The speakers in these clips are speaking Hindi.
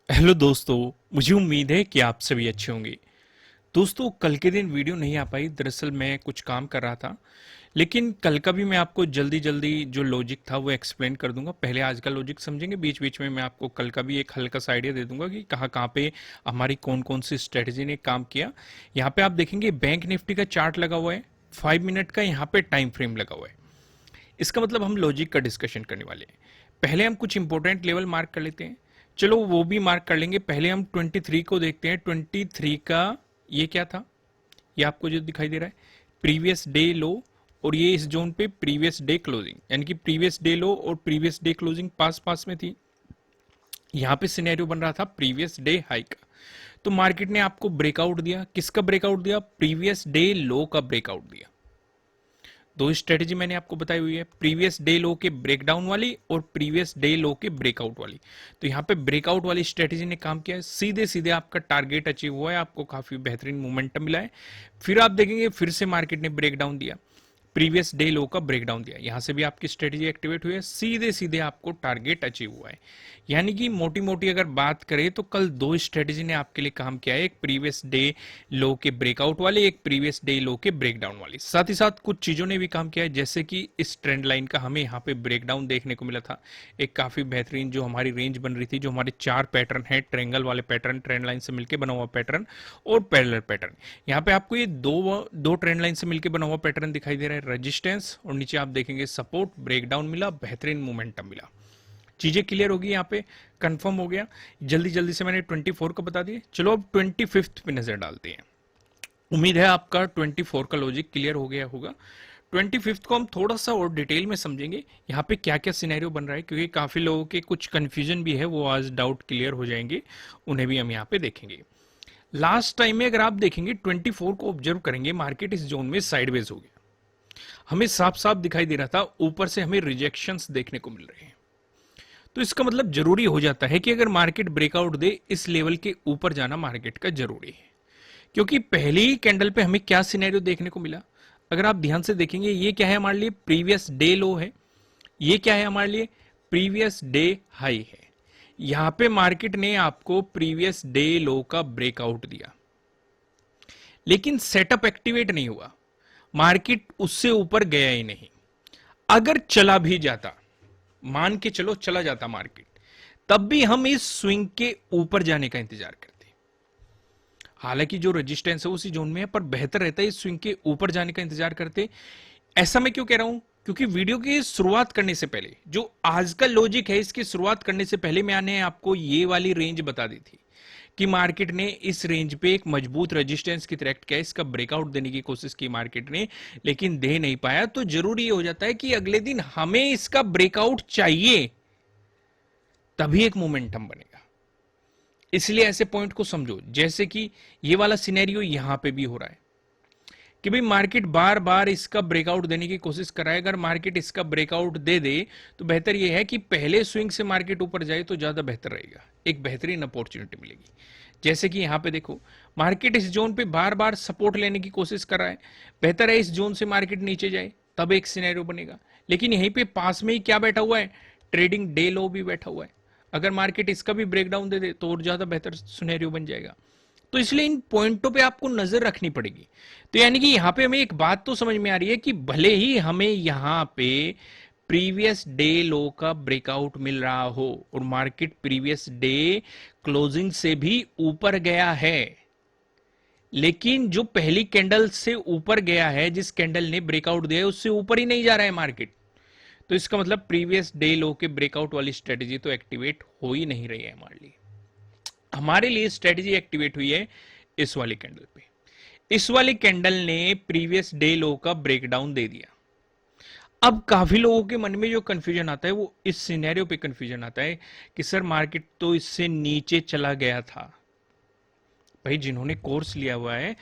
हेलो दोस्तों। मुझे उम्मीद है कि आप सभी अच्छे होंगे। दोस्तों, कल के दिन वीडियो नहीं आ पाई, दरअसल मैं कुछ काम कर रहा था। लेकिन कल का भी मैं आपको जल्दी जल्दी जो लॉजिक था वो एक्सप्लेन कर दूंगा। पहले आज का लॉजिक समझेंगे, बीच बीच में मैं आपको कल का भी एक हल्का सा आइडिया दे दूंगा कि कहाँ कहाँ पे हमारी कौन कौन सी स्ट्रेटजी ने काम किया। यहाँ पे आप देखेंगे बैंक निफ्टी का चार्ट लगा हुआ है, 5 मिनट का यहाँ पे टाइम फ्रेम लगा हुआ है। इसका मतलब हम लॉजिक का डिस्कशन करने वाले हैं। पहले हम कुछ इंपॉर्टेंट लेवल मार्क कर लेते हैं। चलो वो भी मार्क कर लेंगे। पहले हम 23 को देखते हैं। 23 का ये क्या था, ये आपको जो दिखाई दे रहा है प्रीवियस डे लो, और ये इस जोन पे प्रीवियस डे क्लोजिंग, यानी कि प्रीवियस डे लो और प्रीवियस डे क्लोजिंग पास पास में थी। यहाँ पे सिनेरियो बन रहा था प्रीवियस डे हाई का। तो मार्केट ने आपको ब्रेकआउट दिया। किसका ब्रेकआउट दिया? प्रीवियस डे लो का ब्रेकआउट दिया। दो स्ट्रेटेजी मैंने आपको बताई हुई है, प्रीवियस डे लो के ब्रेकडाउन वाली और प्रीवियस डे लो के ब्रेकआउट वाली। तो यहाँ पे ब्रेकआउट वाली स्ट्रेटेजी ने काम किया है, सीधे सीधे आपका टारगेट अचीव हुआ है, आपको काफी बेहतरीन मोमेंटम मिला है। फिर आप देखेंगे फिर से मार्केट ने ब्रेकडाउन दिया, प्रीवियस डे लो का ब्रेकडाउन दिया, यहां से भी आपकी स्ट्रेटेजी एक्टिवेट हुई है, सीधे सीधे आपको टारगेट अचीव हुआ है। यानी कि मोटी मोटी अगर बात करें तो कल दो स्ट्रेटेजी ने आपके लिए काम किया है, एक प्रीवियस डे लो के ब्रेकआउट वाली, एक प्रीवियस डे लो के ब्रेकडाउन वाली। साथ ही साथ कुछ चीजों ने भी काम किया है, जैसे कि इस ट्रेंड लाइन का हमें यहाँ पे ब्रेकडाउन देखने को मिला था। एक काफी बेहतरीन जो हमारी रेंज बन रही थी, जो हमारे चार पैटर्न है, ट्रेंगल वाले पैटर्न, ट्रेंड लाइन से मिलकर बना हुआ पैटर्न और पैरेलल पैटर्न। यहाँ पे आपको ये दो दो ट्रेंड लाइन से मिलकर बना हुआ पैटर्न दिखाई दे रहा है, रेजिस्टेंस और नीचे आप देखेंगे सपोर्ट, ब्रेकडाउन मिला, बेहतरीन मोमेंटम मिला। चीजें क्लियर होगी, यहाँ पे कंफर्म हो गया। जल्दी जल्दी से मैंने 24 को बता दिया। चलो अब 25th पे नजर डालते हैं। उम्मीद है आपका 24 का लॉजिक क्लियर हो गया होगा। 25th को हम थोड़ा सा और डिटेल में समझेंगे, यहाँ पे क्या क्या सिनेरियो बन रहा है, क्योंकि काफी लोगों के कुछ कंफ्यूजन भी है, वो आज डाउट क्लियर हो जाएंगे, उन्हें भी हम यहाँ पे देखेंगे। लास्ट टाइम में अगर आप देखेंगे 24 को ऑब्जर्व करेंगे, मार्केट इस जोन में साइडवेज हो गया। हमें साफ साफ दिखाई दे रहा था, ऊपर से हमें रिजेक्शंस देखने को मिल रहे हैं। तो इसका मतलब जरूरी हो जाता है कि अगर मार्केट ब्रेकआउट दे, इस लेवल के ऊपर जाना मार्केट का जरूरी है। क्योंकि पहली ही कैंडल पे हमें क्या सिनेरियो देखने को मिला, अगर आप ध्यान से देखेंगे, ये क्या है हमारे लिए? प्रीवियस डे लो है। ये क्या है हमारे लिए? प्रीवियस डे हाई है। यहां पे मार्केट ने आपको प्रीवियस डे लो का ब्रेकआउट दिया, लेकिन सेटअप एक्टिवेट नहीं हुआ, मार्केट उससे ऊपर गया ही नहीं। अगर चला भी जाता, मान के चलो चला जाता मार्केट, तब भी हम इस स्विंग के ऊपर जाने का इंतजार करते। हालांकि जो रेजिस्टेंस है उसी जोन में है, पर बेहतर रहता है इस स्विंग के ऊपर जाने का इंतजार करते। ऐसा मैं क्यों कह रहा हूं? क्योंकि वीडियो की शुरुआत करने से पहले, जो आज का लॉजिक है, इसकी शुरुआत करने से पहले मैंने आपको ये वाली रेंज बता दी थी कि मार्केट ने इस रेंज पे एक मजबूत रेजिस्टेंस की तरह किया, इसका ब्रेकआउट देने की कोशिश की मार्केट ने, लेकिन दे नहीं पाया। तो जरूरी हो जाता है कि अगले दिन हमें इसका ब्रेकआउट चाहिए, तभी एक मोमेंटम बनेगा। इसलिए ऐसे पॉइंट को समझो, जैसे कि ये वाला सिनेरियो यहां पे भी हो रहा है कि भाई मार्केट बार बार इसका ब्रेकआउट देने की कोशिश कर रहा है। अगर मार्केट इसका ब्रेकआउट दे दे तो बेहतर यह है कि पहले स्विंग से मार्केट ऊपर जाए तो ज्यादा बेहतर रहेगा, एक बेहतरीन अपॉर्चुनिटी मिलेगी। जैसे कि यहां पे देखो, मार्केट इस जोन पे बार बार सपोर्ट लेने की कोशिश कर रहा है, बेहतर है इस जोन से मार्केट नीचे जाए, तब एक सिनेरियो बनेगा। लेकिन यहीं पे पास में ही क्या बैठा हुआ है? ट्रेडिंग डे लो भी बैठा हुआ है। अगर मार्केट इसका भी ब्रेकडाउन दे दे तो और ज्यादा बेहतर सिनेरियो बन जाएगा। तो इसलिए इन पॉइंटों पे आपको नजर रखनी पड़ेगी। तो यानी कि यहां पे हमें एक बात तो समझ में आ रही है कि भले ही हमें यहां पे प्रीवियस डे लो का ब्रेकआउट मिल रहा हो और मार्केट प्रीवियस डे क्लोजिंग से भी ऊपर गया है, लेकिन जो पहली कैंडल से ऊपर गया है, जिस कैंडल ने ब्रेकआउट दिया है, उससे ऊपर ही नहीं जा रहा है मार्केट। तो इसका मतलब प्रीवियस डे लो के ब्रेकआउट वाली स्ट्रेटेजी तो एक्टिवेट हो ही नहीं रही है हमारे लिए। हमारे लिए स्ट्रेटेजी एक्टिवेट हुई है इस वाली कैंडल पे। इस वाली कैंडल ने प्रीवियस डे लो का ब्रेकडाउन दे दिया। अब काफी लोगों के मन में जो कंफ्यूजन आता है, वो इस सिनेरियो पे कंफ्यूजन आता है कि सर मार्केट तो इससे नीचे चला गया था। भाई जिन्होंने कोर्स लिया हुआ है,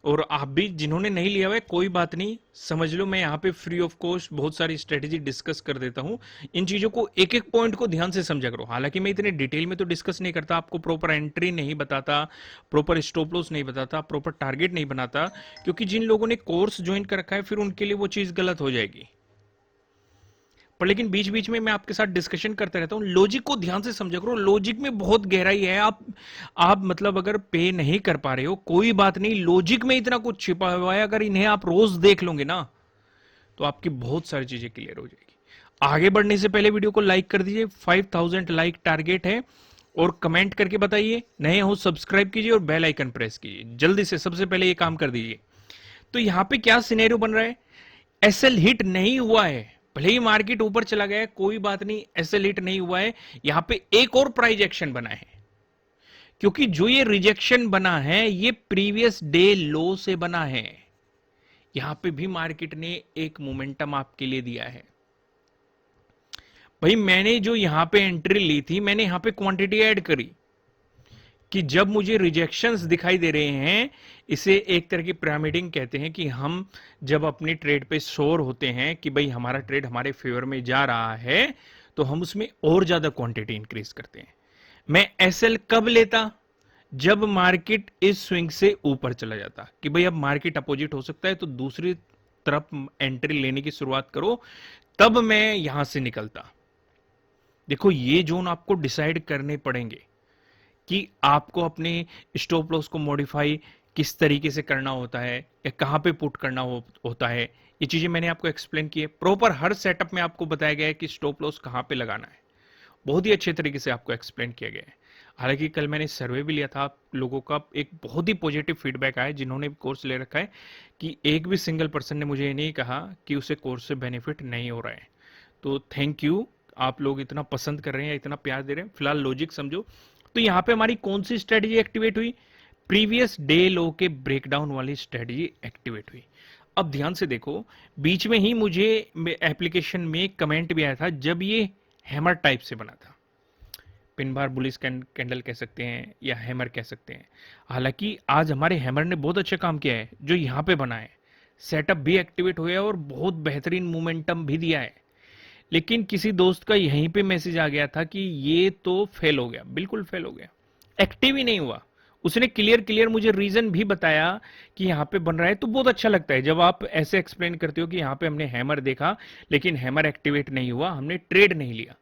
और आप भी जिन्होंने नहीं लिया हुआ है, कोई बात नहीं, समझ लो मैं यहाँ पे फ्री ऑफ कॉस्ट बहुत सारी स्ट्रेटेजी डिस्कस कर देता हूँ। इन चीजों को एक एक पॉइंट को ध्यान से समझा करो। हालांकि मैं इतने डिटेल में तो डिस्कस नहीं करता, आपको प्रॉपर एंट्री नहीं बताता, प्रॉपर स्टॉप लॉस नहीं बताता, प्रॉपर टारगेट नहीं बनाता, क्योंकि जिन लोगों ने कोर्स ज्वाइन कर रखा है फिर उनके लिए वो चीज गलत हो जाएगी। पर लेकिन बीच बीच में मैं आपके साथ डिस्कशन करते रहता हूँ। लॉजिक को ध्यान से समझा करो, लॉजिक में बहुत गहराई है। आप मतलब अगर पे नहीं कर पा रहे हो कोई बात नहीं, लॉजिक में इतना कुछ छिपा हुआ है, अगर इन्हें आप रोज देख लोगे ना तो आपकी बहुत सारी चीजें क्लियर हो जाएगी। आगे बढ़ने से पहले वीडियो को लाइक कर दीजिए, 5000 लाइक टारगेट है, और कमेंट करके बताइए, नए हो सब्सक्राइब कीजिए और बेल आइकन प्रेस कीजिए जल्दी से, सबसे पहले ये काम कर दीजिए। तो यहां पे क्या सिनेरियो बन रहा है, एसएल हिट नहीं हुआ है, भले ही मार्केट ऊपर चला गया है कोई बात नहीं, एसएल हिट नहीं हुआ है। यहां पे एक और प्राइस एक्शन बना है, क्योंकि जो ये रिजेक्शन बना है ये प्रीवियस डे लो से बना है। यहां पे भी मार्केट ने एक मोमेंटम आपके लिए दिया है। भाई मैंने जो यहां पे एंट्री ली थी, मैंने यहां पे क्वांटिटी ऐड करी कि जब मुझे रिजेक्शंस दिखाई दे रहे हैं, इसे एक तरह की पिरामिडिंग कहते हैं, कि हम जब अपनी ट्रेड पे श्योर होते हैं कि भाई हमारा ट्रेड हमारे फेवर में जा रहा है, तो हम उसमें और ज्यादा क्वांटिटी इंक्रीज करते हैं। मैं एसएल कब लेता, जब मार्केट इस स्विंग से ऊपर चला जाता कि भाई अब मार्केट अपोजिट हो सकता है, तो दूसरी तरफ एंट्री लेने की शुरुआत करो, तब मैं यहां से निकलता। देखो ये जोन आपको डिसाइड करने पड़ेंगे कि आपको अपने स्टॉप लॉस को मॉडिफाई किस तरीके से करना होता है, या कहां पे पुट करना होता है। ये चीजें मैंने आपको एक्सप्लेन की है, प्रॉपर हर सेटअप में आपको बताया गया है कि स्टॉप लॉस कहां पे लगाना है, बहुत ही अच्छे तरीके से आपको एक्सप्लेन किया गया है। हालांकि कल मैंने सर्वे भी लिया था, आप लोगों का एक बहुत ही पॉजिटिव फीडबैक आया, जिन्होंने कोर्स ले रखा है, कि एक भी सिंगल पर्सन ने मुझे ये नहीं कहा कि उसे कोर्स से बेनिफिट नहीं हो रहा है। तो थैंक यू, आप लोग इतना पसंद कर रहे हैं, इतना प्यार दे रहे हैं। फिलहाल लॉजिक समझो। तो यहां पे हमारी कौन सी स्ट्रेटजी एक्टिवेट हुई, प्रीवियस डे लो के ब्रेकडाउन वाली स्ट्रेटजी एक्टिवेट हुई। अब ध्यान से देखो, बीच में ही मुझे एप्लीकेशन में कमेंट भी आया था, जब ये हैमर टाइप से बना था, पिन बार बुलिश कैंडल कह सकते हैं या हैमर कह सकते हैं। हालांकि आज हमारे हैमर ने बहुत अच्छा काम किया है, जो यहां पे बना है, सेटअप भी एक्टिवेट हुआ है और बहुत बेहतरीन मोमेंटम भी दिया है। लेकिन किसी दोस्त का यहीं पे मैसेज आ गया था कि ये तो फेल हो गया, बिल्कुल फेल हो गया, एक्टिव ही नहीं हुआ। उसने क्लियर क्लियर मुझे रीजन भी बताया कि यहाँ पे बन रहा है। तो बहुत अच्छा लगता है जब आप ऐसे एक्सप्लेन करते हो कि यहाँ पे हमने हैमर देखा लेकिन हैमर एक्टिवेट नहीं हुआ, हमने ट्रेड नहीं लिया।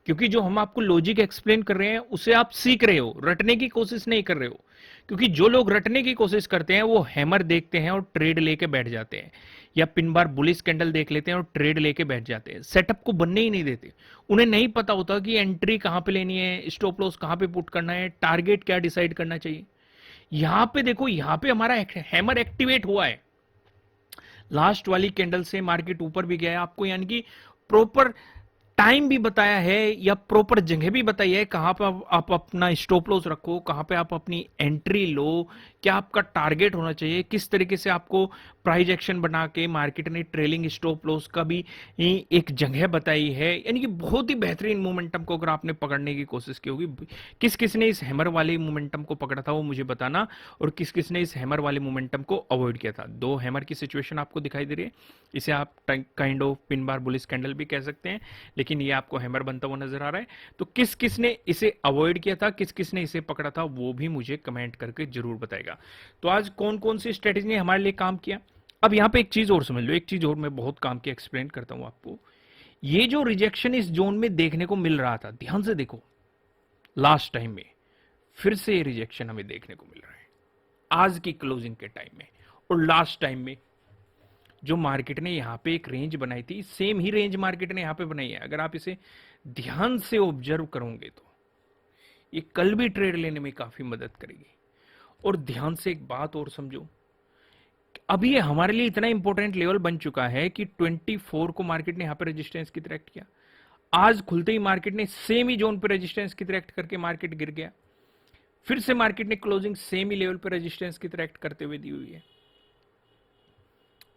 क्योंकि जो हम आपको लॉजिक एक्सप्लेन कर रहे हैं उसे आप सीख रहे हो, रटने की कोशिश नहीं कर रहे हो। क्योंकि जो लोग रटने की कोशिश करते हैं वो हैमर देखते हैं और ट्रेड लेके बैठ जाते हैं, या पिन बार बुलिश कैंडल देख लेते हैं और ट्रेड लेके बैठ जाते हैं, सेटअप को बनने ही नहीं देते। उन्हें नहीं पता होता कि एंट्री कहां पे लेनी है, स्टॉप लॉस कहां पे पुट करना है, टारगेट क्या डिसाइड करना चाहिए। यहां पे देखो, यहां पे हमारा हैमर एक्टिवेट हुआ है, लास्ट वाली कैंडल से मार्केट ऊपर भी गया है आपको, यानी कि प्रॉपर टाइम भी बताया है या प्रॉपर जगह भी बताई है कहां पे आप अपना स्टॉप लॉस रखो, कहां पे आप अपनी एंट्री लो, क्या आपका टारगेट होना चाहिए, किस तरीके से आपको प्राइस एक्शन बना के मार्केट ने ट्रेलिंग स्टॉप लॉस का भी एक जगह बताई है। यानी कि बहुत ही बेहतरीन मोमेंटम को अगर आपने पकड़ने की कोशिश की होगी, किस किस ने इस हैमर वाले मोमेंटम को पकड़ा था वो मुझे बताना, और किस किस ने इस हैमर वाले मोमेंटम को अवॉइड किया था। दो हैमर की सिचुएशन आपको दिखाई दे रही है, इसे आप kind of pin bar bullish candle भी कह सकते हैं, लेकिन ये आपको हैमर बनता हुआ नजर आ रहा है। तो किस किस ने इसे अवॉइड किया था, किस किस ने इसे पकड़ा था, वो भी मुझे कमेंट करके जरूर बताएगा। तो आज कौन कौन सी स्ट्रेटेजी ने हमारे लिए काम किया। अब यहां पे एक चीज और समझ लो, एक चीज और मैं बहुत काम की एक्सप्लेन करता हूं आपको। ये जो रिजेक्शन इस जोन में देखने को मिल रहा था, ध्यान से देखो, लास्ट टाइम में फिर से ये रिजेक्शन हमें देखने को मिल रहा है आज की क्लोजिंग के टाइम में। और लास्ट टाइम में जो मार्केट ने यहां पे एक रेंज बनाई थी, सेम ही रेंज मार्केट ने यहां पे बनाई है। अगर आप इसे ध्यान से ऑब्जर्व करोगे तो ये कल भी ट्रेड लेने में काफी मदद करेगी। और ध्यान से एक बात और समझो, अभी ये हमारे लिए इतना इंपॉर्टेंट लेवल बन चुका है कि 24 को मार्केट ने यहां पे रेजिस्टेंस की तरह एक्ट किया, आज खुलते ही मार्केट ने सेम ही जोन पे रेजिस्टेंस की तरह एक्ट करके मार्केट गिर गया, फिर से मार्केट ने क्लोजिंग सेम ही लेवल पे रेजिस्टेंस की तरह एक्ट करते हुए दी हुई है।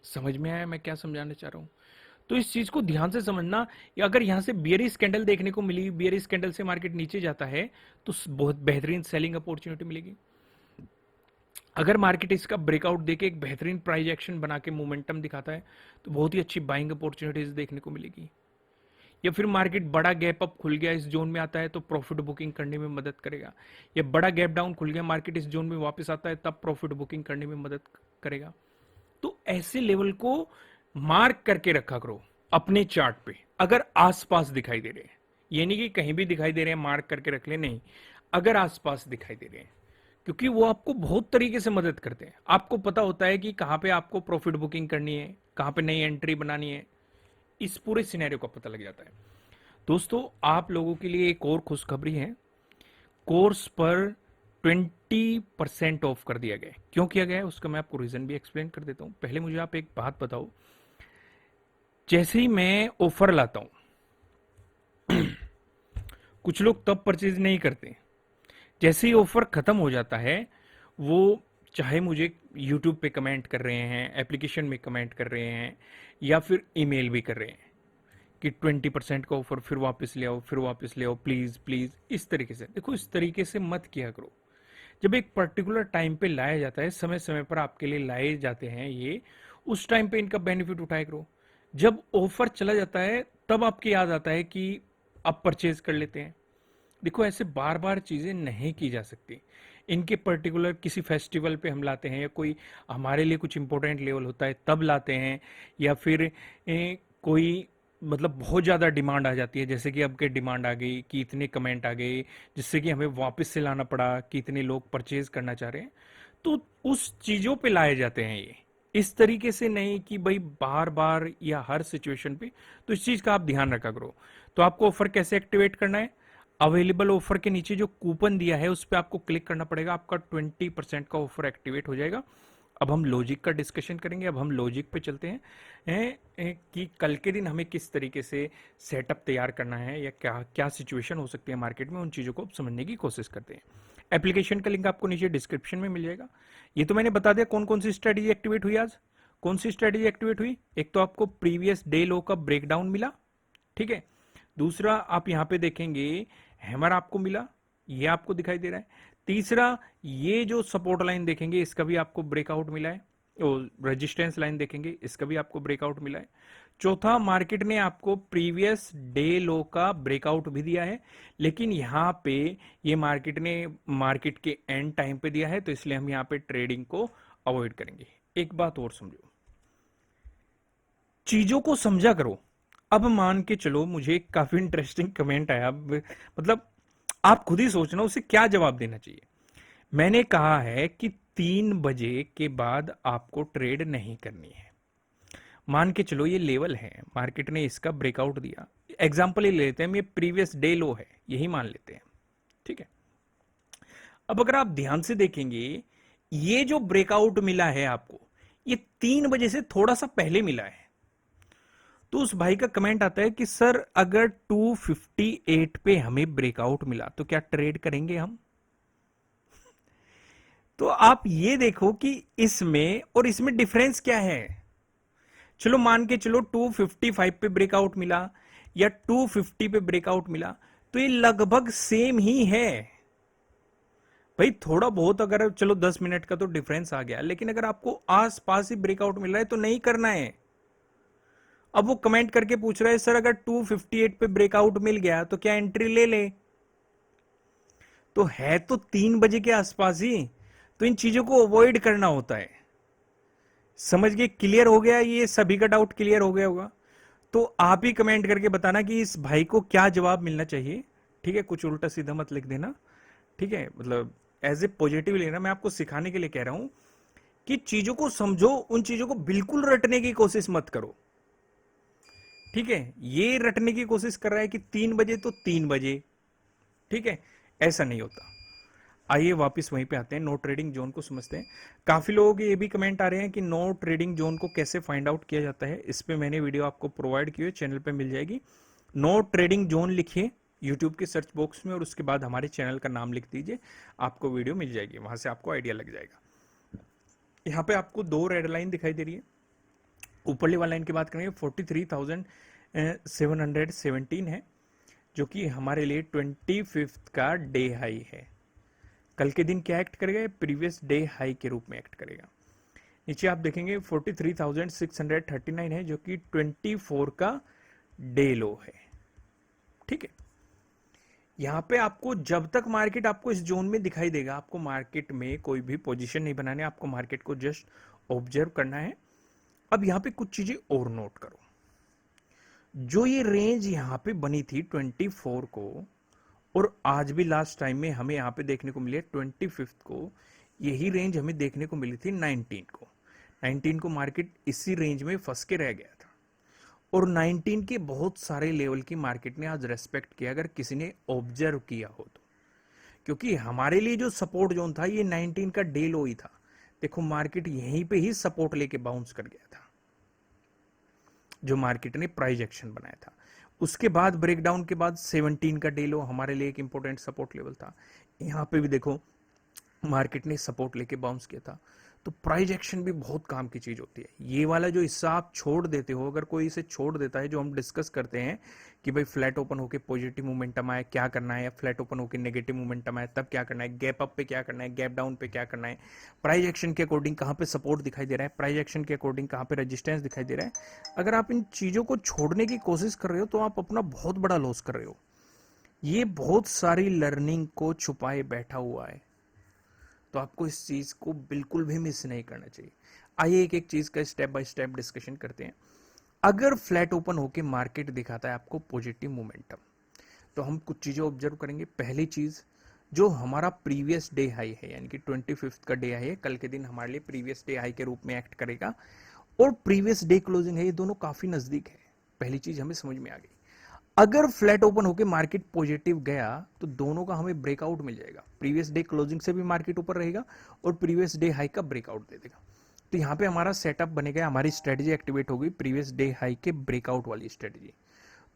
समझ में आया मैं क्या समझाना चाह रहा हूं। तो इस चीज को ध्यान से समझना, अगर यहां से बियरिश कैंडल देखने को मिली, बियरिश कैंडल से मार्केट नीचे जाता है तो बहुत बेहतरीन सेलिंग अपॉर्चुनिटी मिलेगी। अगर मार्केट इसका ब्रेकआउट देके एक बेहतरीन प्राइस एक्शन बना के मोमेंटम दिखाता है तो बहुत ही अच्छी बाइंग अपॉर्चुनिटीज देखने को मिलेगी। या फिर मार्केट बड़ा गैप अप खुल गया इस जोन में आता है तो प्रॉफिट बुकिंग करने में मदद करेगा, या बड़ा गैप डाउन खुल गया मार्केट इस जोन में वापस आता है तब प्रॉफिट बुकिंग करने में मदद करेगा। तो ऐसे लेवल को मार्क करके रखा करो अपने चार्ट पे, अगर आसपास दिखाई दे रहे हैं, ये नहीं कि कहीं भी दिखाई दे रहे हैं मार्क करके रख ले, नहीं, अगर आसपास दिखाई दे रहे हैं, क्योंकि वो आपको बहुत तरीके से मदद करते हैं। आपको पता होता है कि कहां पे आपको प्रॉफिट बुकिंग करनी है, कहां पे नई एंट्री बनानी है, इस पूरे सिनेरियो का पता लग जाता है। दोस्तों, आप लोगों के लिए एक और खुशखबरी है। कोर्स पर 20% ऑफ कर दिया गया है। क्यों किया गया है उसका मैं आपको रीजन भी एक्सप्लेन कर देता हूं। पहले मुझे आप एक बात बताओ, जैसे ही मैं ऑफर लाता हूं, कुछ लोग तब परचेज नहीं करते, जैसे ही ऑफर खत्म हो जाता है, वो चाहे मुझे यूट्यूब पे कमेंट कर रहे हैं, एप्लीकेशन में कमेंट कर रहे हैं, या फिर ईमेल भी कर रहे हैं कि 20% का ऑफर फिर वापस ले आओ, फिर वापस ले आओ, प्लीज प्लीज। इस तरीके से देखो, इस तरीके से मत किया करो। जब एक पर्टिकुलर टाइम पे लाया जाता है, समय समय पर आपके लिए लाए जाते हैं ये, उस टाइम पे इनका बेनिफिट उठाया करो। जब ऑफर चला जाता है तब आपको याद आता है कि अब परचेज कर लेते हैं। देखो, ऐसे बार बार चीजें नहीं की जा सकती। इनके पर्टिकुलर किसी फेस्टिवल पे हम लाते हैं, या कोई हमारे लिए कुछ इंपॉर्टेंट लेवल होता है तब लाते हैं, या फिर कोई मतलब बहुत ज़्यादा डिमांड आ जाती है, जैसे कि अब के डिमांड आ गई कि इतने कमेंट आ गए, जिससे कि हमें वापस से लाना पड़ा कि इतने लोग परचेज करना चाह रहे हैं, तो उस चीज़ों पे लाए जाते हैं ये। इस तरीके से नहीं कि भाई बार बार या हर सिचुएशन पे। तो इस चीज़ का आप ध्यान रखा करो। तो आपको ऑफर कैसे एक्टिवेट करना है? अवेलेबल ऑफर के नीचे जो कूपन दिया है उस पर आपको क्लिक करना पड़ेगा, आपका 20% का ऑफर एक्टिवेट हो जाएगा। अब हम लॉजिक का डिस्कशन करेंगे। अब हम लॉजिक पे चलते हैं, कि कल के दिन हमें किस तरीके से सेटअप तैयार करना है, या क्या क्या सिचुएशन हो सकती है मार्केट में, उन चीज़ों को समझने की कोशिश करते हैं। एप्लीकेशन का लिंक आपको नीचे डिस्क्रिप्शन में मिल जाएगा। ये तो मैंने बता दिया कौन कौन सी स्ट्रेटेजी एक्टिवेट हुई आज। कौन सी स्ट्रेटेजी एक्टिवेट हुई? एक तो आपको प्रीवियस डे लो का ब्रेकडाउन मिला, ठीक है। दूसरा, आप यहां पे देखेंगे हैमर आपको मिला, ये आपको दिखाई दे रहा है। तीसरा, ये जो सपोर्ट लाइन देखेंगे इसका भी आपको ब्रेकआउट मिला है। रेजिस्टेंस लाइन देखेंगे इसका भी आपको ब्रेकआउट मिला है। चौथा, मार्केट ने आपको प्रीवियस डे लो का ब्रेकआउट भी दिया है, लेकिन यहां पे ये मार्केट ने मार्केट के एंड टाइम पे दिया है, तो इसलिए हम यहां पे ट्रेडिंग को अवॉइड करेंगे। एक बात और समझो, चीजों को समझा करो। अब मान के चलो, मुझे काफी इंटरेस्टिंग कमेंट आया, मतलब आप खुद ही सोचना उसे क्या जवाब देना चाहिए। मैंने कहा है कि 3 बजे के बाद आपको ट्रेड नहीं करनी है। मान के चलो ये लेवल है, मार्केट ने इसका ब्रेकआउट दिया, एग्जांपल ही ले लेते हैं, ये प्रीवियस डे लो है, यही मान लेते हैं, ठीक है। अब अगर आप ध्यान से देखेंगे, ये जो ब्रेकआउट मिला है आपको, ये 3 बजे से थोड़ा सा पहले मिला है। तो उस भाई का कमेंट आता है कि सर, अगर 258 पे हमें ब्रेकआउट मिला तो क्या ट्रेड करेंगे हम? तो आप ये देखो कि इसमें और इसमें डिफरेंस क्या है। चलो मान के चलो 255 पे ब्रेकआउट मिला या 250 पे ब्रेकआउट मिला, तो ये लगभग सेम ही है। भाई थोड़ा बहुत अगर चलो 10 मिनट का तो डिफरेंस आ गया, लेकिन अगर आपको आस पास ही ब्रेकआउट मिल रहा है तो नहीं करना है। अब वो कमेंट करके पूछ रहा है सर, अगर 258 पे ब्रेकआउट मिल गया तो क्या एंट्री ले ले? तो है तो 3 बजे के आसपास ही, तो इन चीजों को अवॉइड करना होता है। समझ गए? क्लियर हो गया? ये सभी का डाउट क्लियर हो गया होगा। तो आप ही कमेंट करके बताना कि इस भाई को क्या जवाब मिलना चाहिए, ठीक है। कुछ उल्टा सीधा मत लिख देना, ठीक है। मतलब एज ए पॉजिटिव लेना, मैं आपको सिखाने के लिए कह रहा हूं कि चीजों को समझो, उन चीजों को बिल्कुल रटने की कोशिश मत करो, ठीक है। ये रटने की कोशिश कर रहा है कि 3 बजे तो 3 बजे, ठीक है, ऐसा नहीं होता। आइए वापस वहीं पे आते हैं, नो ट्रेडिंग जोन को समझते हैं। काफी लोगों के ये भी कमेंट आ रहे हैं कि नो ट्रेडिंग जोन को कैसे फाइंड आउट किया जाता है। इस पे मैंने वीडियो आपको प्रोवाइड की है, चैनल पे मिल जाएगी। नो ट्रेडिंग जोन लिखिए यूट्यूब के सर्च बॉक्स में, और उसके बाद हमारे चैनल का नाम लिख दीजिए, आपको वीडियो मिल जाएगी, वहां से आपको आइडिया लग जाएगा। यहाँ पे आपको दो रेड लाइन दिखाई दे रही है। ऊपरली वाली लाइन की बात करेंगे 43,717 है, जो कि हमारे लिए 25 का डे हाई है। कल के दिन क्या एक्ट करेगा? प्रीवियस डे हाई के रूप में एक्ट करेगा। नीचे आप देखेंगे 43,639 है, जो कि 24 का डे लो है, ठीक है। यहां पे आपको जब तक मार्केट आपको इस जोन में दिखाई देगा, आपको मार्केट में कोई भी पोजीशन नहीं बनाने, आपको मार्केट को जस्ट ऑब्जर्व करना है। अब यहां पे कुछ चीजें और नोट करो। जो ये रेंज यहाँ पे बनी थी 24 को, और आज भी लास्ट टाइम में हमें यहाँ पे देखने को मिली है 25 को, यही रेंज हमें देखने को मिली थी 19 को। 19 को मार्केट इसी रेंज में फंस के रह गया था, और 19 के बहुत सारे लेवल की मार्केट ने आज रेस्पेक्ट किया, अगर किसी ने ऑब्जर्व किया हो तो। क्योंकि हमारे लिए जो सपोर्ट जोन था ये 19 का डे लो ही था। देखो मार्केट यहीं पे ही सपोर्ट लेके बाउंस कर गया था, जो मार्केट ने प्राइस एक्शन बनाया था। उसके बाद ब्रेकडाउन के बाद 17 का डे लो हमारे लिए एक इंपॉर्टेंट सपोर्ट लेवल था। यहाँ पे भी देखो मार्केट ने सपोर्ट लेके बाउंस किया था। तो प्राइस एक्शन भी बहुत काम की चीज होती है। ये वाला जो हिस्सा आप छोड़ देते हो, अगर कोई इसे छोड़ देता है, जो हम डिस्कस करते हैं कि भाई फ्लैट ओपन होके पॉजिटिव मोमेंटम आया क्या करना है, या फ्लैट ओपन होके नेगेटिव मोमेंटम आया तब क्या करना है, गैप अप पे क्या करना है, गैप डाउन पे क्या करना है, प्राइस एक्शन के अकॉर्डिंग कहाँ पे सपोर्ट दिखाई दे रहा है, प्राइस एक्शन के अकॉर्डिंग कहाँ पे रेजिस्टेंस दिखाई दे रहा है। अगर आप इन चीजों को छोड़ने की कोशिश कर रहे हो तो आप अपना बहुत बड़ा लॉस कर रहे हो। ये बहुत सारी लर्निंग को छुपाए बैठा हुआ है, तो आपको इस चीज को बिल्कुल भी मिस नहीं करना चाहिए। आइए एक एक चीज का स्टेप बाय स्टेप डिस्कशन करते हैं। अगर फ्लैट ओपन होके मार्केट दिखाता है आपको पॉजिटिव मोमेंटम, तो हम कुछ चीजें ऑब्जर्व करेंगे। पहली चीज, जो हमारा प्रीवियस डे हाई है, यानी कि 25 का डे हाई है, कल के दिन हमारे लिए प्रीवियस डे हाई के रूप में एक्ट करेगा, और प्रीवियस डे क्लोजिंग है, ये दोनों काफी नजदीक है। पहली चीज हमें समझ में आ गई। अगर फ्लैट ओपन होकर मार्केट पॉजिटिव गया तो दोनों का हमें ब्रेकआउट मिल जाएगा। प्रीवियस डे क्लोजिंग से भी मार्केट ऊपर रहेगा और प्रीवियस डे हाई का ब्रेकआउट दे देगा। तो यहां पे हमारा सेटअप बनेगा, हमारी स्ट्रेटजी एक्टिवेट होगी, प्रीवियस डे हाई के ब्रेकआउट वाली स्ट्रेटजी।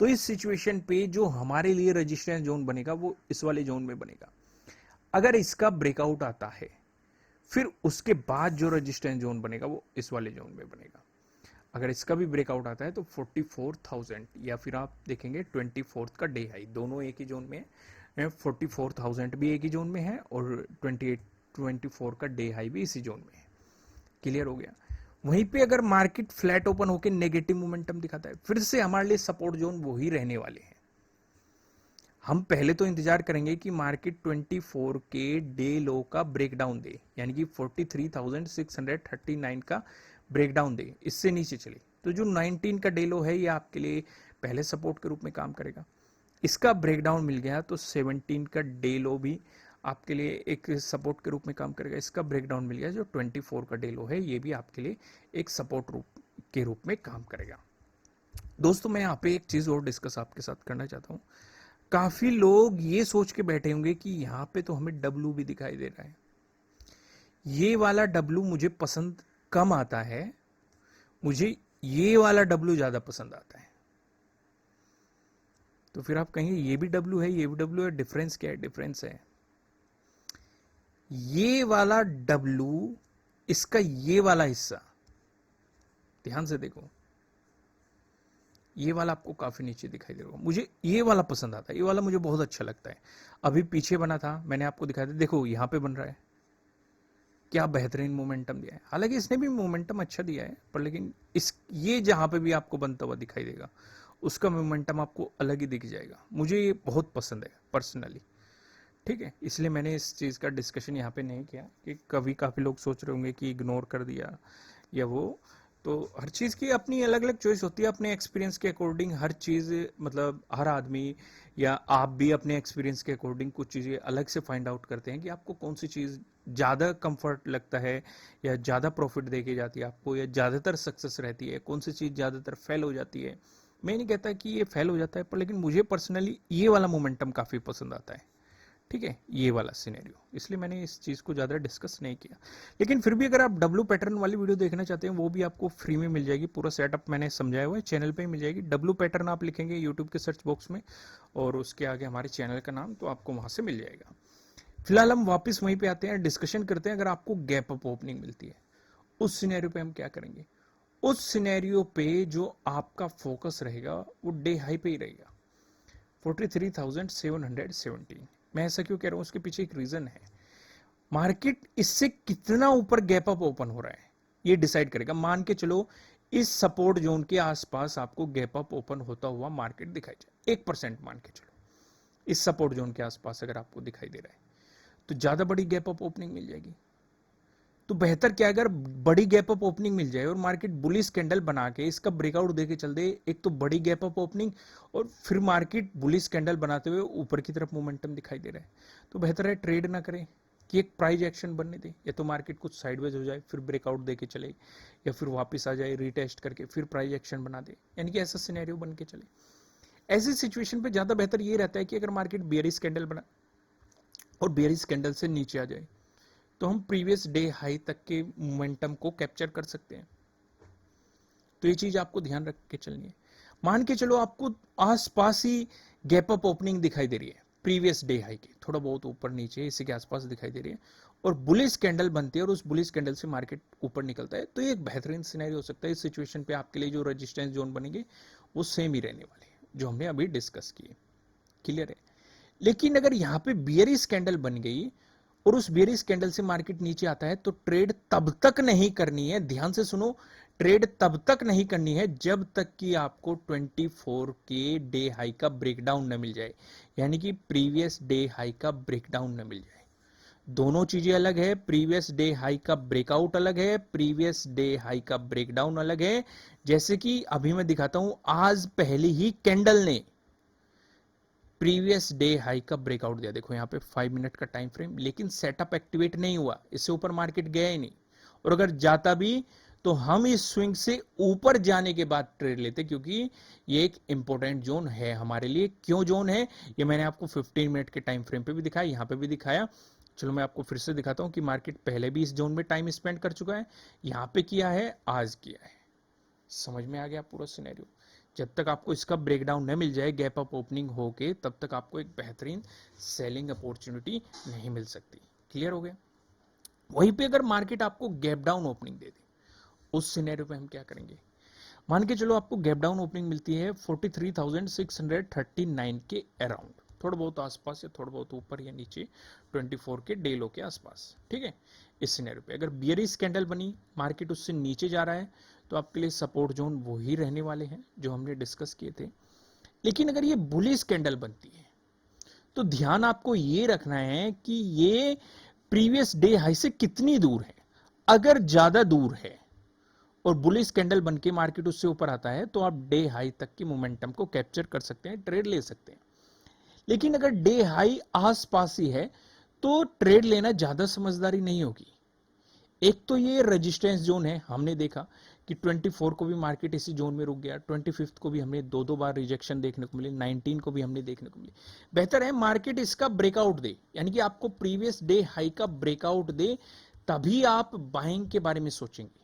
तो इस सिचुएशन पे जो हमारे लिए रेजिस्टेंस जोन बनेगा वो इस वाले जोन में बनेगा। अगर इसका ब्रेकआउट आता है, फिर उसके बाद जो रेजिस्टेंस जोन बनेगा वो इस वाले जोन में बनेगा। अगर इसका भी ब्रेकआउट आता है तो 44,000, या फिर आप देखेंगे 24 का डे हाई, दोनों एक ही जोन में है। 44,000 भी एक ही जोन में है और 24 का डे हाई भी इसी जोन में है। क्लियर हो गया। वहीं पे अगर मार्केट फ्लैट ओपन होकर नेगेटिव मोमेंटम दिखाता है, फिर से हमारे लिए सपोर्ट जोन वो ही रहने वाले हैं। हम पहले तो इंतजार करेंगे कि मार्केट 24 के डे लो का ब्रेकडाउन दे, यानी कि 43,639 का ब्रेकडाउन दे, इससे नीचे चले तो जो 19 का डे लो है ये आपके लिए पहले सपोर्ट के रूप में काम करेगा। इसका ब्रेकडाउन मिल गया तो 17 का डे लो भी आपके लिए एक सपोर्ट के रूप में काम करेगा। इसका ब्रेकडाउन मिल गया, जो 24 का डे लो है ये भी आपके लिए एक सपोर्ट के रूप में काम करेगा। दोस्तों मैं यहाँ पे एक चीज और डिस्कस आपके साथ करना चाहता हूँ। काफी लोग ये सोच के बैठे होंगे कि यहाँ पे तो हमें डब्लू भी दिखाई दे रहा है, ये वाला डब्लू मुझे पसंद कम आता है, मुझे ये वाला डब्लू ज्यादा पसंद आता है। तो फिर आप कहेंगे ये भी डब्लू है, ये भी डब्लू है, डिफरेंस क्या है? डिफरेंस है ये वाला डब्लू, इसका ये वाला हिस्सा, ध्यान से देखो, ये वाला आपको काफी नीचे दिखाई दे रहा होगा। मुझे ये वाला पसंद आता है, ये वाला मुझे बहुत अच्छा लगता है। अभी पीछे बना था, मैंने आपको दिखाया था, देखो यहां पे बन रहा है, क्या बेहतरीन मोमेंटम दिया है। हालांकि इसने भी मोमेंटम अच्छा दिया है, पर लेकिन इस ये जहां पे भी आपको बनता हुआ दिखाई देगा, उसका मोमेंटम आपको अलग ही दिख जाएगा। मुझे ये बहुत पसंद है पर्सनली, ठीक है। इसलिए मैंने इस चीज़ का डिस्कशन यहाँ पे नहीं किया कि कभी काफ़ी लोग सोच रहे होंगे कि इग्नोर कर दिया या वो। तो हर चीज़ की अपनी अलग अलग चॉइस होती है, अपने एक्सपीरियंस के अकॉर्डिंग हर चीज़, मतलब हर आदमी या आप भी अपने एक्सपीरियंस के अकॉर्डिंग कुछ चीज़ें अलग से फाइंड आउट करते हैं कि आपको कौन सी चीज़ ज़्यादा कंफर्ट लगता है, या ज़्यादा प्रॉफिट दे के जाती है आपको, या ज़्यादातर सक्सेस रहती है, कौन सी चीज़ ज़्यादातर फेल हो जाती है। मैं नहीं कहता कि ये फेल हो जाता है, पर लेकिन मुझे पर्सनली ये वाला मोमेंटम काफ़ी पसंद आता है, ठीक है, ये वाला सिनेरियो। इसलिए मैंने इस चीज़ को ज़्यादा डिस्कस नहीं किया। लेकिन फिर भी अगर आप डब्लू पैटर्न वाली वीडियो देखना चाहते हैं, वो भी आपको फ्री में मिल जाएगी। पूरा सेटअप मैंने समझाया हुआ है, चैनल पे ही मिल जाएगी। डब्लू पैटर्न आप लिखेंगे यूट्यूब के सर्च बॉक्स में और उसके आगे हमारे चैनल का नाम, तो आपको वहाँ से मिल जाएगा। फिलहाल हम वापस वहीं पर आते हैं, डिस्कशन करते हैं। अगर आपको गैप अप ओपनिंग मिलती है, उस सिनेरियो पे हम क्या करेंगे? उस सिनेरियो पे जो आपका फोकस रहेगा वो डे हाई पे ही रहेगा, 43,717। मैं ऐसा क्यों कह रहा हूं, उसके पीछे एक रीजन है। मार्केट इससे कितना ऊपर गैप अप ओपन हो रहा है ये डिसाइड करेगा। मान के चलो इस सपोर्ट जोन के आसपास आपको गैप अप ओपन होता हुआ मार्केट दिखाई जाए, 1% मान के चलो इस सपोर्ट जोन के आसपास अगर आपको दिखाई दे रहा है, तो ज्यादा बड़ी गैप अप ओपनिंग मिल जाएगी। तो बेहतर क्या, अगर बड़ी गैप अप ओपनिंग मिल जाए और मार्केट बुलिश कैंडल बना के इसका ब्रेकआउट देके चल दे, एक तो बड़ी गैप अप ओपनिंग और फिर मार्केट बुलिश कैंडल बनाते हुए ऊपर की तरफ मोमेंटम दिखाई दे रहा है, तो बेहतर है ट्रेड ना करें कि एक प्राइस एक्शन बनने दे, या तो मार्केट कुछ साइडवेज हो जाए फिर ब्रेकआउट देके चले, या फिर वापस आ जाए रीटेस्ट करके फिर प्राइस एक्शन बना दे, यानी कि ऐसा सिनेरियो बन के चले। ऐसी सिचुएशन पे ज्यादा बेहतर ये रहता है कि अगर मार्केट बियरिश कैंडल बना और बियरिश कैंडल से नीचे आ जाए तो हम प्रीवियस डे हाई तक के मोमेंटम को कैप्चर कर सकते हैं। तो ये चीज आपको ध्यान रख के चलनी है। मान के चलो आपको आसपास ही गैप अप ओपनिंग दिखाई दे रही है प्रीवियस डे हाई के, थोड़ा बहुत ऊपर नीचे इसी के आसपास दिखाई दे रही है, और बुलिश कैंडल बनती है और उस बुलिश कैंडल से मार्केट ऊपर निकलता है, तो ये एक बेहतरीन सिनेरियो हो सकता है। इस सिचुएशन पे आपके लिए जो रेजिस्टेंस जोन बनेंगे वो सेम ही रहने वाले हैं जो हमने अभी डिस्कस किए। क्लियर है। लेकिन अगर यहां पे बियरिश कैंडल बन गई और उस बियरिश कैंडल से मार्केट नीचे आता है तो ट्रेड तब तक नहीं करनी है, ध्यान से सुनो, ट्रेड तब तक नहीं करनी है जब तक कि आपको 24 के डे हाई का ब्रेकडाउन न मिल जाए, यानी कि प्रीवियस डे हाई का ब्रेकडाउन न मिल जाए। दोनों चीजें अलग है, प्रीवियस डे हाई का ब्रेकआउट अलग है, प्रीवियस डे हाई का ब्रेकडाउन अलग है। जैसे कि अभी मैं दिखाता हूं, आज पहली ही कैंडल ने प्रीवियस डे हाई का ब्रेकआउट दिया, देखो यहाँ पे 5 मिनट का टाइम फ्रेम, लेकिन सेटअप एक्टिवेट नहीं हुआ, इससे ऊपर मार्केट गया ही नहीं, और अगर जाता भी तो हम इस स्विंग से ऊपर जाने के बाद ट्रेड लेते, क्योंकि ये एक इंपॉर्टेंट जोन है हमारे लिए। क्यों जोन है ये मैंने आपको 15 मिनट के टाइम फ्रेम पे भी दिखाया, यहाँ पे भी दिखाया। चलो मैं आपको फिर से दिखाता हूं कि मार्केट पहले भी इस जोन में टाइम स्पेंड कर चुका है, यहाँ पे किया है, आज किया है। समझ में आ गया पूरा सिनेरियो। जब तक आपको इसका ब्रेकडाउन न मिल जाए गैप अप ओपनिंग होके, तब तक आपको एक बेहतरीन सेलिंग अपॉर्चुनिटी नहीं मिल सकती। क्लियर हो गया। वहीं पे अगर मार्केट आपको गैप डाउन ओपनिंग दे दे, उस सिनेरियो पे हम क्या करेंगे। मान के चलो आपको गैप डाउन ओपनिंग मिलती है 43,639 के अराउंड, थोड़ा बहुत आसपास या थोड़ा बहुत ऊपर या नीचे 24 के डे लो के आसपास, ठीक है। इस सिनेरियो पे अगर बियरिश कैंडल बनी, मार्केट उससे नीचे जा रहा है, तो आपके लिए सपोर्ट जोन वही रहने वाले हैं जो हमने डिस्कस किए थे। लेकिन अगर ये बुलिश कैंडल बनती है तो ध्यान आपको ये रखना है कि ये प्रीवियस डे हाई से कितनी दूर है। अगर ज्यादा दूर है और बुलिश कैंडल बनके मार्केट उससे ऊपर आता है तो आप डे हाई तक की मोमेंटम को कैप्चर कर सकते हैं, ट्रेड ले सकते हैं। लेकिन अगर डे हाई आसपास ही है तो ट्रेड लेना ज्यादा समझदारी नहीं होगी। एक तो ये रेजिस्टेंस जोन है, हमने देखा कि 24 को भी मार्केट इसी जोन में रुक गया, 25 को भी हमने दो बार रिजेक्शन देखने को मिली, 19 को भी हमने देखने को मिली। बेहतर है मार्केट इसका ब्रेकआउट दे, यानी कि आपको प्रीवियस डे हाई का ब्रेकआउट दे, तभी आप बाइंग के बारे में सोचेंगे।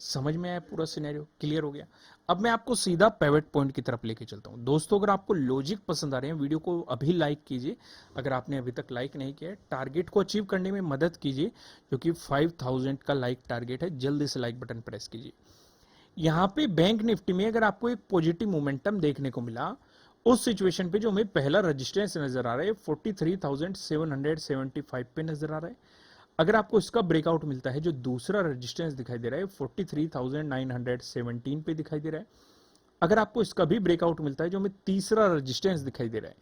समझ में आया पूरा सिनेरियो, क्लियर हो गया। अब मैं आपको सीधा पिवट पॉइंट की तरफ लेके चलता हूं। दोस्तों अगर आपको लॉजिक पसंद आ रहे हैं, वीडियो को अभी लाइक कीजिए, अगर आपने अभी तक लाइक नहीं किया है, टारगेट को अचीव करने में मदद कीजिए, क्योंकि 5000 का लाइक टारगेट है, जल्दी से लाइक बटन प्रेस कीजिए। यहाँ पे बैंक निफ्टी में अगर आपको एक पॉजिटिव मोमेंटम देखने को मिला, उस सिचुएशन पे जो हमें पहला रेजिस्टेंस नजर आ रहा है 43,775 पे नजर आ रहा है। अगर आपको इसका ब्रेकआउट मिलता है, जो दूसरा रेजिस्टेंस दिखाई दे रहा है 43,917 पे दिखाई दे रहा है। अगर आपको इसका भी ब्रेकआउट मिलता है, जो हमें तीसरा रेजिस्टेंस दिखाई दे रहा है,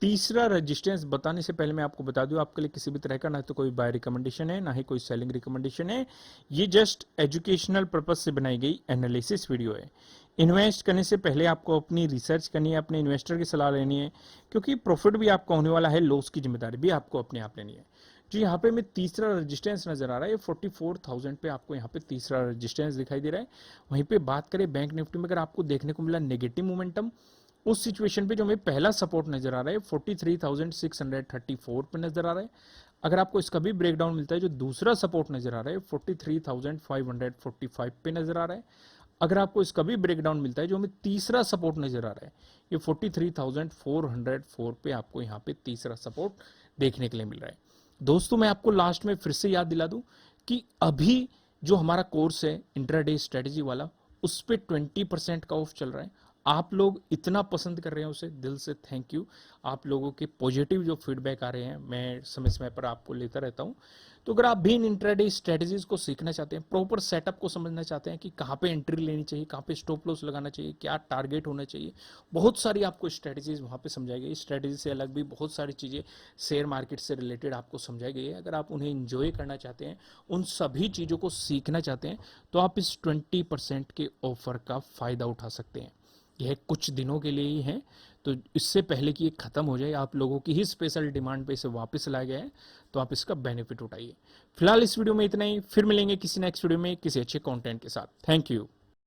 तीसरा रेजिस्टेंस बताने से पहले मैं आपको बता दूं, आपके लिए किसी भी तरह का ना तो कोई बाय रिकमेंडेशन है, ना ही कोई सेलिंग रिकमेंडेशन है। ये जस्ट एजुकेशनल पर्पज से बनाई गई एनालिसिस वीडियो है। इन्वेस्ट करने से पहले आपको अपनी रिसर्च करनी है, अपने इन्वेस्टर की सलाह लेनी है, क्योंकि प्रॉफिट भी आपका होने वाला है, लॉस की जिम्मेदारी भी आपको अपने आप लेनी है। जो यहाँ पे हमें तीसरा रेजिस्टेंस नजर आ रहा है 44,000 पे आपको यहाँ पे तीसरा रेजिस्टेंस दिखाई दे रहा है। वहीं पे बात करें बैंक निफ्टी में, अगर आपको देखने को मिला नेगेटिव मोमेंटम, उस सिचुएशन पे जो हमें पहला सपोर्ट नजर आ रहा है 43,634 पे नजर आ रहा है। अगर आपको इसका भी ब्रेकडाउन मिलता है, जो दूसरा सपोर्ट नजर आ रहा है 43,545 पे नजर आ रहा है। अगर आपको इसका भी ब्रेकडाउन मिलता है, जो हमें तीसरा सपोर्ट नजर आ रहा है, ये 43,404 पे आपको यहाँ पे तीसरा सपोर्ट देखने के लिए मिल रहा है। दोस्तों मैं आपको लास्ट में फिर से याद दिला दूं कि अभी जो हमारा कोर्स है इंट्राडे स्ट्रेटेजी वाला, उस पे 20% का ऑफ चल रहा है। आप लोग इतना पसंद कर रहे हैं उसे, दिल से थैंक यू। आप लोगों के पॉजिटिव जो फीडबैक आ रहे हैं मैं समय समय पर आपको लेता रहता हूं। तो अगर आप भी इन इंट्राडे स्ट्रेटजीज को सीखना चाहते हैं, प्रॉपर सेटअप को समझना चाहते हैं कि कहाँ पे एंट्री लेनी चाहिए, कहाँ पे स्टॉप लॉस लगाना चाहिए, क्या टारगेट होना चाहिए, बहुत सारी आपको स्ट्रेटजीज वहाँ पे समझाई गई। स्ट्रेटजी से अलग भी बहुत सारी चीज़ें शेयर मार्केट से रिलेटेड आपको समझाई गई है। अगर आप उन्हें इंजॉय करना चाहते हैं, उन सभी चीज़ों को सीखना चाहते हैं, तो आप इस 20% के ऑफर का फ़ायदा उठा सकते हैं। यह कुछ दिनों के लिए ही है, तो इससे पहले कि ये ख़त्म हो जाए, आप लोगों की ही स्पेशल डिमांड पे इसे वापस लाया गया है, तो आप इसका बेनिफिट उठाइए। फिलहाल इस वीडियो में इतना ही, फिर मिलेंगे किसी नेक्स्ट वीडियो में किसी अच्छे कंटेंट के साथ। Thank you.